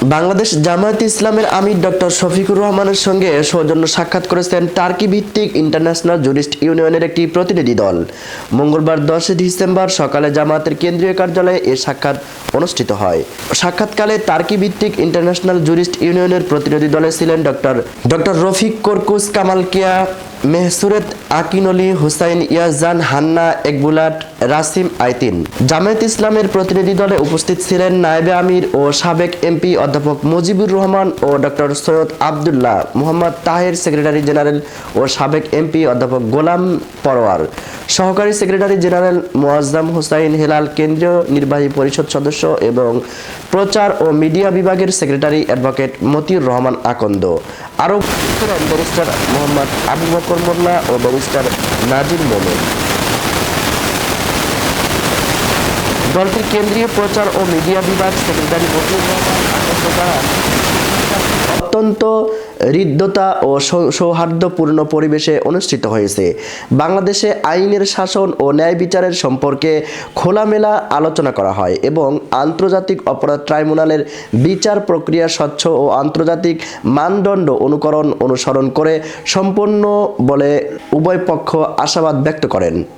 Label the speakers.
Speaker 1: বাংলাদেশ জামায়াতে ইসলামের আমির ডক্টর শফিকুর রহমানের সঙ্গে সৌজন্য সাক্ষাৎ করেছেন টার্কি ভিত্তিক ইন্টারন্যাশনাল জুরিস্ট ইউনিয়নের একটি প্রতিনিধি দল। মঙ্গলবার 10 ডিসেম্বর সকালে জামায়াতের কেন্দ্রীয় কার্যালয়ে এ সাক্ষাৎ অনুষ্ঠিত হয়। সাক্ষাৎকালে টার্কি ভিত্তিক ইন্টারন্যাশনাল জুরিস্ট ইউনিয়নের প্রতিনিধি দলে ছিলেন ডক্টর রফিক কর্কুস কামাল কিয়া, মেহসুরেত আকিনলি, হুসাইন ইয়াজান, হান্না একবুলাট, রাসিম আইতিন। জামায়াতে ইসলামের প্রতিনিধি দলে উপস্থিত ছিলেন নায়েবে আমির ও সাবেক এমপি অধ্যাপক মুজিবুর রহমান ও doctor Syed Abdullah, Mohammad Taher secretary general ও সাবেক এমপি অধ্যাপক গোলাম পরোয়ার, সহকারী সেক্রেটারি জেনারেল মোয়াজ্জাম হোসাইন হেলাল, কেন্দ্রীয় নির্বাহী পরিষদ সদস্য এবং প্রচার ও মিডিয়া বিভাগের সেক্রেটারি অ্যাডভোকেট মতিউর রহমান আকন্দ। আরও ছিলেন ব্যারিস্টার মোহাম্মদ আবু বকর মোল্লা ও ব্যারিস্টার নাজির মোমেন। দলটির কেন্দ্রীয় প্রচার ও মিডিয়া বিভাগ সেক্রেটারি মতিউর রহমান আকন্দ জানান, অত্যন্ত হৃদ্যতা ও সৌহার্দ্যপূর্ণ পরিবেশে অনুষ্ঠিত হয়েছে। বাংলাদেশে আইনের শাসন ও ন্যায় বিচারের সম্পর্কে খোলামেলা আলোচনা করা হয় এবং আন্তর্জাতিক অপরাধ ট্রাইব্যুনালের বিচার প্রক্রিয়া স্বচ্ছ ও আন্তর্জাতিক মানদণ্ড অনুসরণ করে সম্পন্ন বলে উভয় পক্ষ আশাবাদ ব্যক্ত করেন।